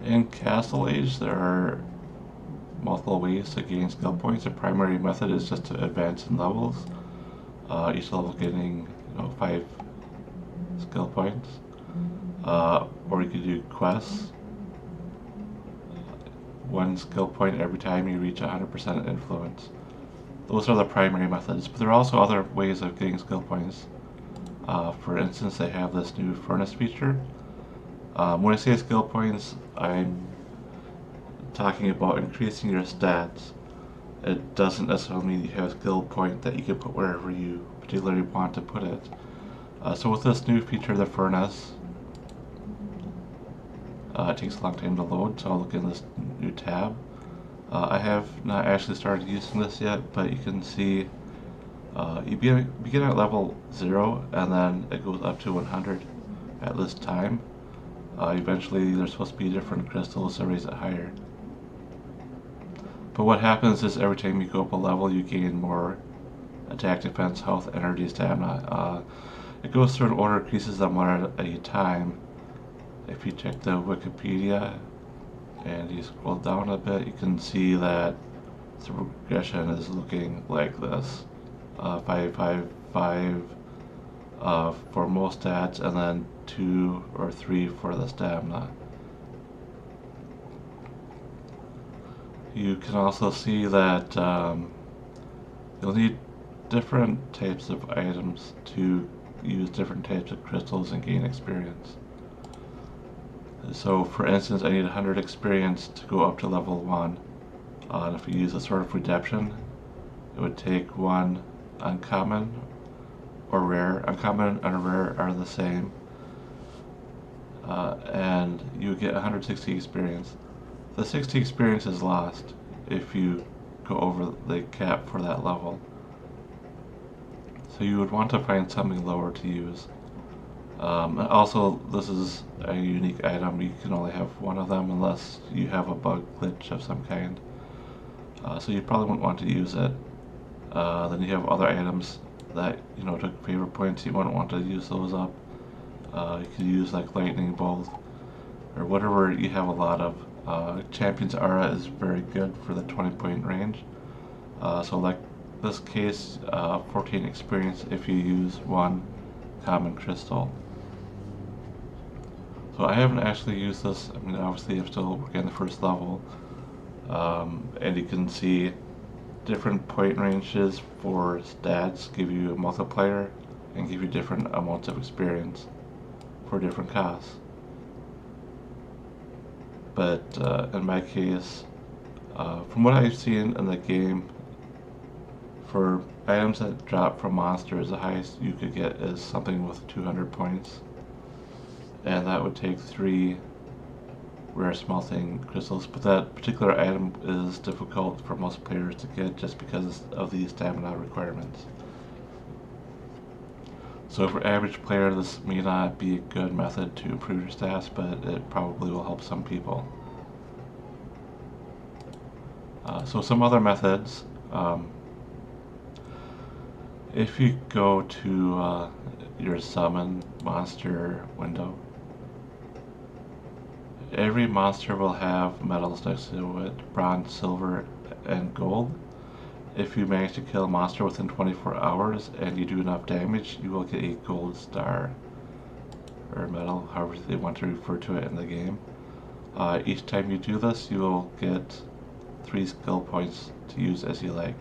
In Castle Age, there are multiple ways to gain skill points. The primary method is just to advance in levels. Each level getting 5 skill points. Or you could do quests. 1 skill point every time you reach 100% influence. Those are the primary methods, but there are also other ways of getting skill points. For instance, they have this new furnace feature. When I say skill points, I'm talking about increasing your stats. It doesn't necessarily mean you have a skill point that you can put wherever you particularly want to put it. So with this new feature, the furnace, it takes a long time to load, so I'll look in this new tab. I have not actually started using this yet, but you can see you begin at level 0 and then it goes up to 100 at this time. Eventually there's supposed to be different crystals to raise it higher. But what happens is every time you go up a level you gain more attack, defense, health, energy, stamina. It goes through an order, increases them one at a time. If you check the Wikipedia and you scroll down a bit, you can see that the progression is looking like this. 5, 5, 5 for most stats, and then 2 or 3 for the stamina. You can also see that you'll need different types of items to use different types of crystals and gain experience. So for instance, I need 100 experience to go up to level 1. And if you use a Sword of Redemption, it would take 1 uncommon or rare. Uncommon and rare are the same. And you get 160 experience. The 60 experience is lost if you go over the cap for that level. So you would want to find something lower to use. Also, this is a unique item. You can only have one of them unless you have a bug glitch of some kind. So you probably wouldn't want to use it. Then you have other items that took favor points. You wouldn't want to use those up. You could use like lightning bolt or whatever you have a lot of. Champion's aura is very good for the 20-point range. So like this case, 14 experience if you use 1 common crystal. So I haven't actually used this. I mean, obviously I'm still working on the first level. And you can see different point ranges for stats give you a multiplier and give you different amounts of experience for different costs. But in my case, from what I've seen in the game, for items that drop from monsters, the highest you could get is something with 200 points. And that would take 3 rare smelting crystals, but that particular item is difficult for most players to get just because of the stamina requirements. So for average player, this may not be a good method to improve your stats, but it probably will help some people. So some other methods. If you go to your summon monster window, every monster will have medals next to it, bronze, silver, and gold. If you manage to kill a monster within 24 hours and you do enough damage, you will get a gold star, or medal, however they want to refer to it in the game. Each time you do this, you will get 3 skill points to use as you like.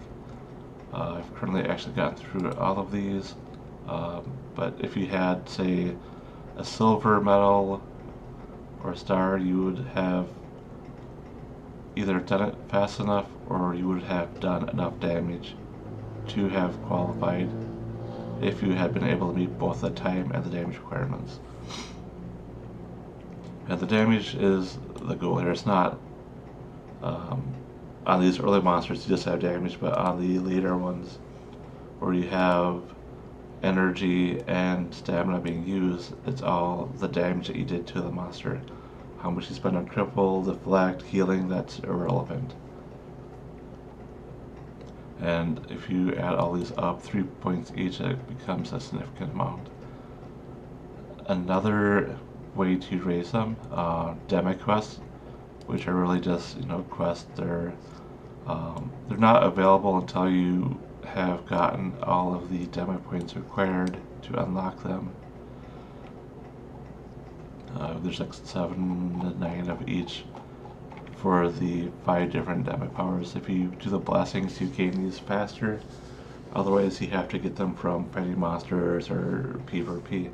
I've currently actually gotten through all of these, but if you had, say, a silver medal or a star, you would have either done it fast enough or you would have done enough damage to have qualified if you had been able to meet both the time and the damage requirements. And the damage is the goal here. It's not on these early monsters you just have damage, but on the later ones where you have energy and stamina being used, it's all the damage that you did to the monster. How much you spend on cripple, deflect, healing, that's irrelevant. And if you add all these up, 3 points each, it becomes a significant amount. Another way to raise them, Demi Quests. which are really just, quests. They're not available until you have gotten all of the Demi points required to unlock them. There's like 7 to 9 of each for the 5 different Demi powers. If you do the blessings, you gain these faster. Otherwise, you have to get them from fighting monsters or PvP.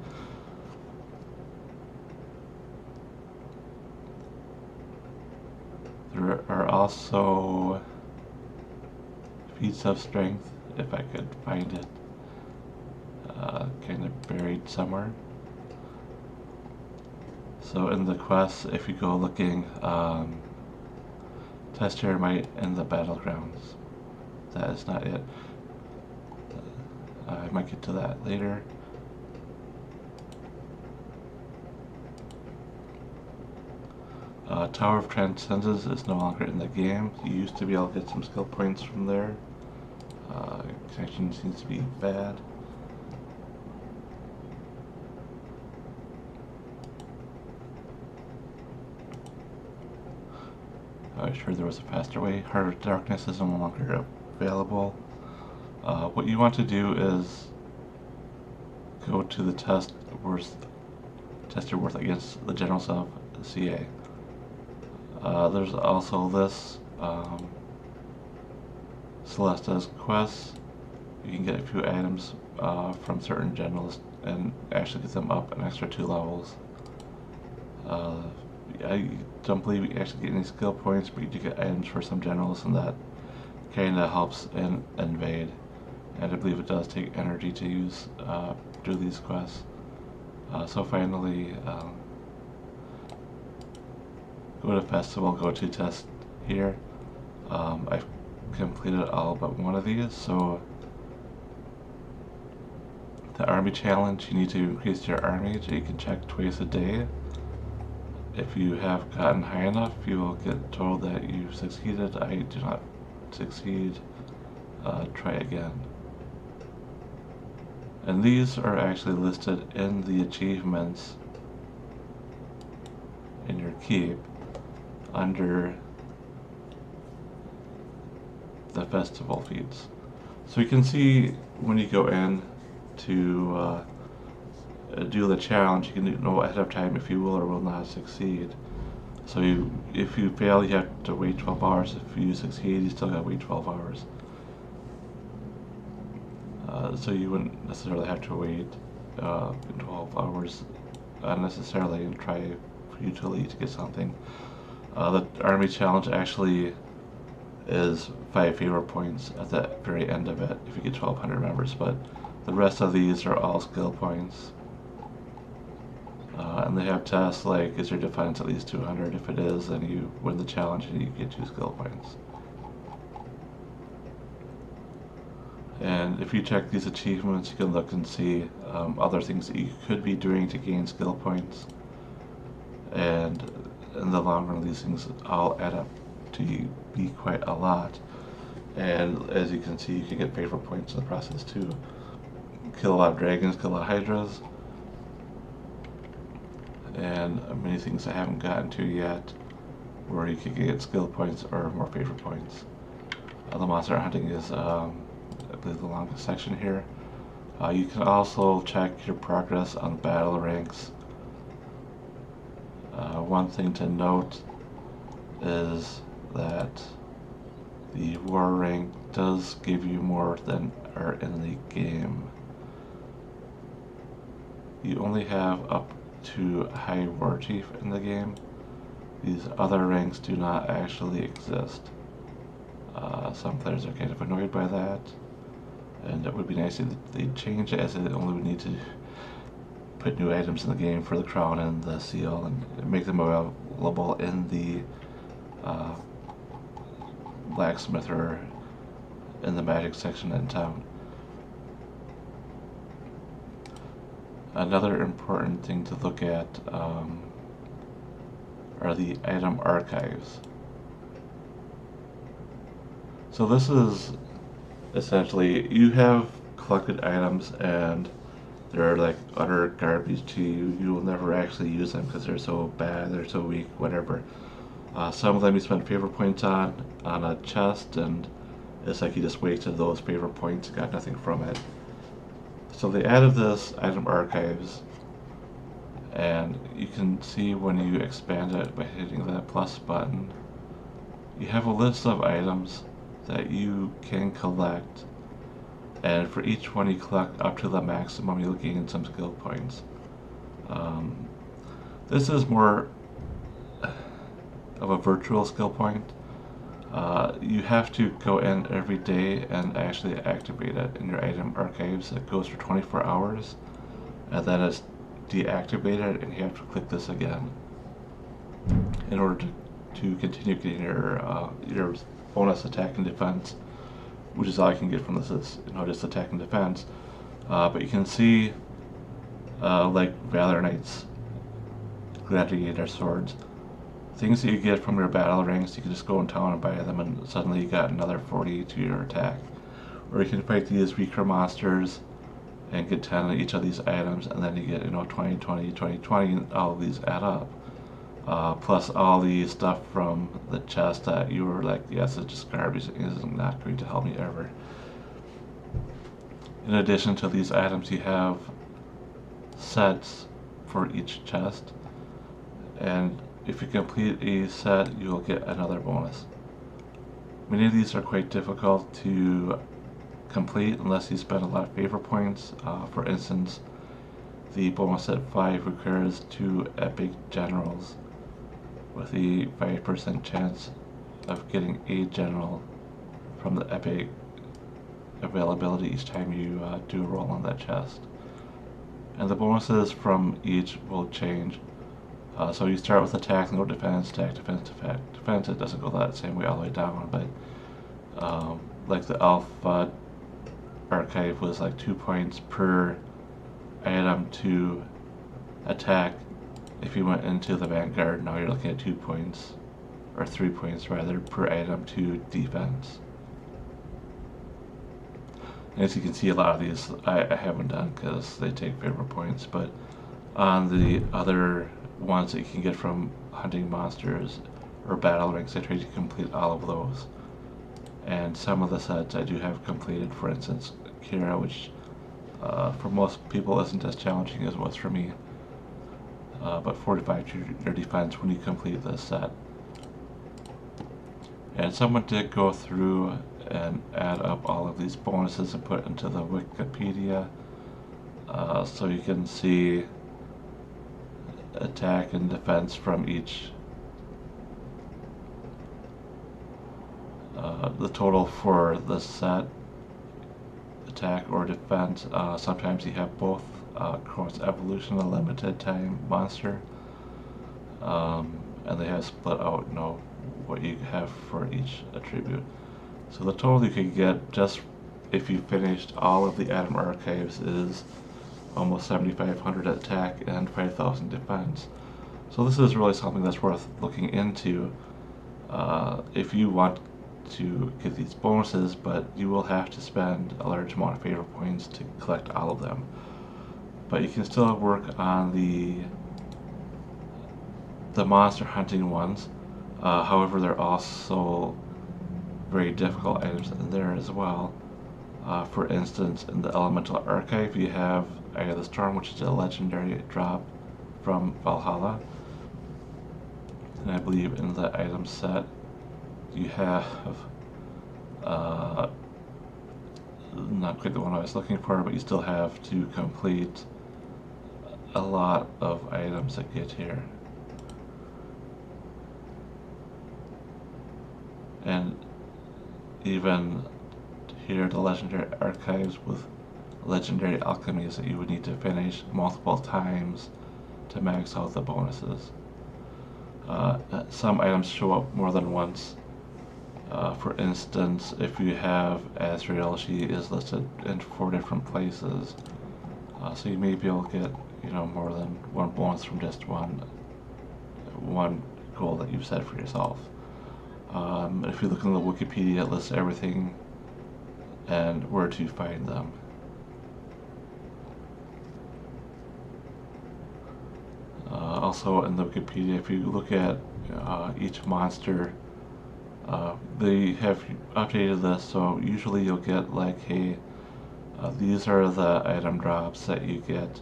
There are also Feats of Strength, if I could find it, kind of buried somewhere. So in the quests, if you go looking, test your might in the battlegrounds. That is not it. I might get to that later. Tower of Transcendence is no longer in the game. You used to be able to get some skill points from there. Connection seems to be bad. I was sure there was a faster way. Heart of Darkness is no longer available. What you want to do is go to the test your worth against the general self, CA. There's also this Celesta's quests. You can get a few items from certain generals and actually get them up an extra 2 levels. I don't believe you actually get any skill points, but you do get items for some generals, and that kind of helps in Invade. And I believe it does take energy to use do these quests. So finally, go to Festival, go to Test here. I've completed all but one of these, so the army challenge, you need to increase your army, so you can check twice a day. If you have gotten high enough, you will get told that you've succeeded. I do not succeed. Try again. And these are actually listed in the achievements in your keep under the festival feats. So you can see when you go in to do the challenge, you can know ahead of time if you will or will not succeed. So if you fail, you have to wait 12 hours. If you succeed, you still got to wait 12 hours. So you wouldn't necessarily have to wait 12 hours unnecessarily and try futilely to get something. The army challenge actually is 5 favor points at the very end of it if you get 1200 members, but the rest of these are all skill points. And they have tests like, is your defense at least 200? If it is, then you win the challenge and you get 2 skill points. And if you check these achievements, you can look and see other things that you could be doing to gain skill points. And in the long run, these things all add up to be quite a lot. And as you can see, you can get favor points in the process too. Kill a lot of dragons, kill a lot of hydras, and many things I haven't gotten to yet where you can get skill points or more favor points. The monster hunting is I believe the longest section here. You can also check your progress on battle ranks. One thing to note is that the war rank does give you more than are in the game. You only have up to High War Chief in the game. These other ranks do not actually exist. Some players are kind of annoyed by that, and it would be nice if they change it, as they only would need to put new items in the game for the crown and the seal and make them available in the blacksmith or in the magic section in town. Another important thing to look at are the item archives. So this is essentially, you have collected items and they're like utter garbage to you. You will never actually use them because they're so bad, they're so weak, whatever. Some of them you spend favor points on a chest, and it's like you just wasted those favor points and got nothing from it. So they added this item archives, and you can see when you expand it by hitting that plus button, you have a list of items that you can collect, and for each one you collect up to the maximum, you'll gain some skill points. This is more of a virtual skill point. You have to go in every day and actually activate it in your item archives. It goes for 24 hours, and then it's deactivated, and you have to click this again in order to continue getting your bonus attack and defense, which is all I can get from this is just attack and defense. But you can see like Valor Knight's gladiator swords, things that you get from your battle rings. You can just go in town and buy them, and suddenly you got another 40 to your attack. Or you can fight these weaker monsters and get 10 of each of these items, and then you get 20, 20, 20, 20, and all of these add up. Plus all the stuff from the chest that you were like, yes, it's just garbage, it is not going to help me ever. In addition to these items, you have sets for each chest, and if you complete a set, you will get another bonus. Many of these are quite difficult to complete unless you spend a lot of favor points. For instance, the bonus set 5 requires 2 epic generals with a 5% chance of getting a general from the epic availability each time you do a roll on that chest. And the bonuses from each will change. So you start with attack, no defense, attack, defense, defense. It doesn't go that same way all the way down, but like the alpha archive was like 2 points per item to attack. If you went into the Vanguard, now you're looking at 2 points, or 3 points rather, per item to defense. And as you can see, a lot of these I haven't done because they take favor points, but on the other ones that you can get from hunting monsters or battle rings, I tried to complete all of those. And some of the sets I do have completed, for instance, Kira, which for most people isn't as challenging as it was for me. But 45 to your defense when you complete this set. And someone did go through and add up all of these bonuses and put into the Wikipedia, so you can see attack and defense from each. The total for the set, attack or defense, sometimes you have both. Cross Evolution, a limited time monster, and they have split out what you have for each attribute. So the total you could get just if you finished all of the item archives is almost 7,500 attack and 5,000 defense. So this is really something that's worth looking into if you want to get these bonuses, but you will have to spend a large amount of favor points to collect all of them. But you can still work on the monster hunting ones. However, there are also very difficult items in there as well. For instance, in the Elemental Archive, you have Eye of the Storm, which is a legendary drop from Valhalla. And I believe in the item set, you have not quite the one I was looking for, but you still have to complete a lot of items that get here. And even here, the legendary archives with legendary alchemies that you would need to finish multiple times to max out the bonuses. Some items show up more than once. For instance, if you have Azrael, she is listed in 4 different places. So you may be able to get more than one bonus from just one goal that you've set for yourself. If you look in the Wikipedia, it lists everything and where to find them. also in the Wikipedia, if you look at each monster, they have updated this, so usually you'll get like, hey, these are the item drops that you get.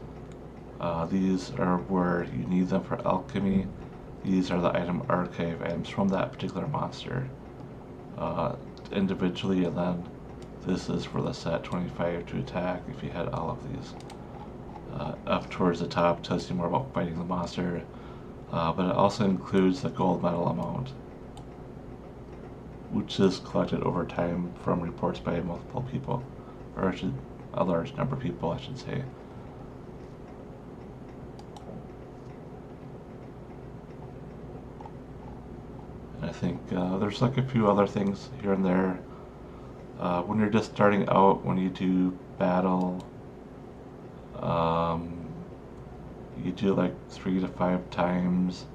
These are where you need them for alchemy. These are the item archive items from that particular monster individually, and then this is for the set 25 to attack if you had all of these. Up towards the top tells you more about fighting the monster, but it also includes the gold medal amount, which is collected over time from reports by multiple people, or a large number of people, I should say. And I think there's like a few other things here and there. When you're just starting out, when you do battle, you do like 3 to 5 times,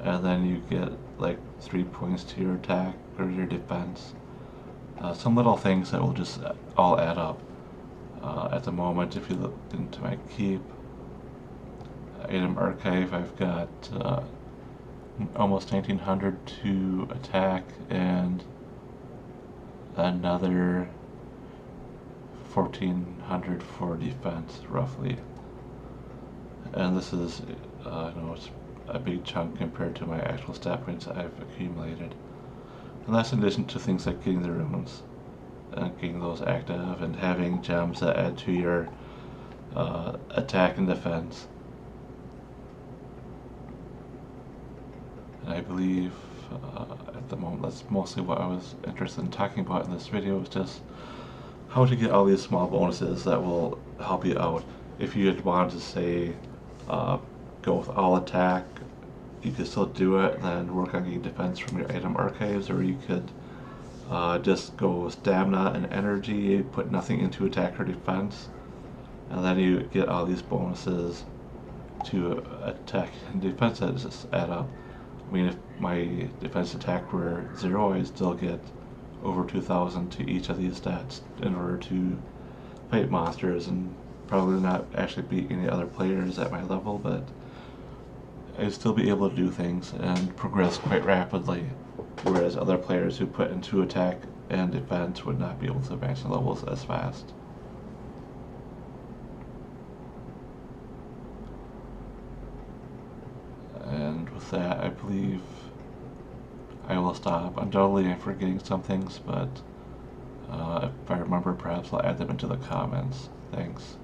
and then you get like 3 points to your attack or your defense. Some little things that will just all add up. At the moment, if you look into my keep item archive, I've got almost 1900 to attack and another 1400 for defense, roughly. And this is, it's a big chunk compared to my actual stat points I've accumulated. And that's in addition to things like getting the runes, and getting those active, and having gems that add to your attack and defense. And I believe at the moment that's mostly what I was interested in talking about in this video, is just how to get all these small bonuses that will help you out. If you had wanted to say go with all attack, you could still do it and then work on getting defense from your item archives, or you could just go stamina and energy, put nothing into attack or defense, and then you get all these bonuses to attack and defense that just add up. I mean, if my defense attack were 0, I'd still get over 2,000 to each of these stats in order to fight monsters, and probably not actually beat any other players at my level, but I'd still be able to do things and progress quite rapidly, whereas other players who put into attack and defense would not be able to advance the levels as fast. And with that, I believe I will stop. Undoubtedly I'm forgetting some things, but if I remember, perhaps I'll add them into the comments. Thanks.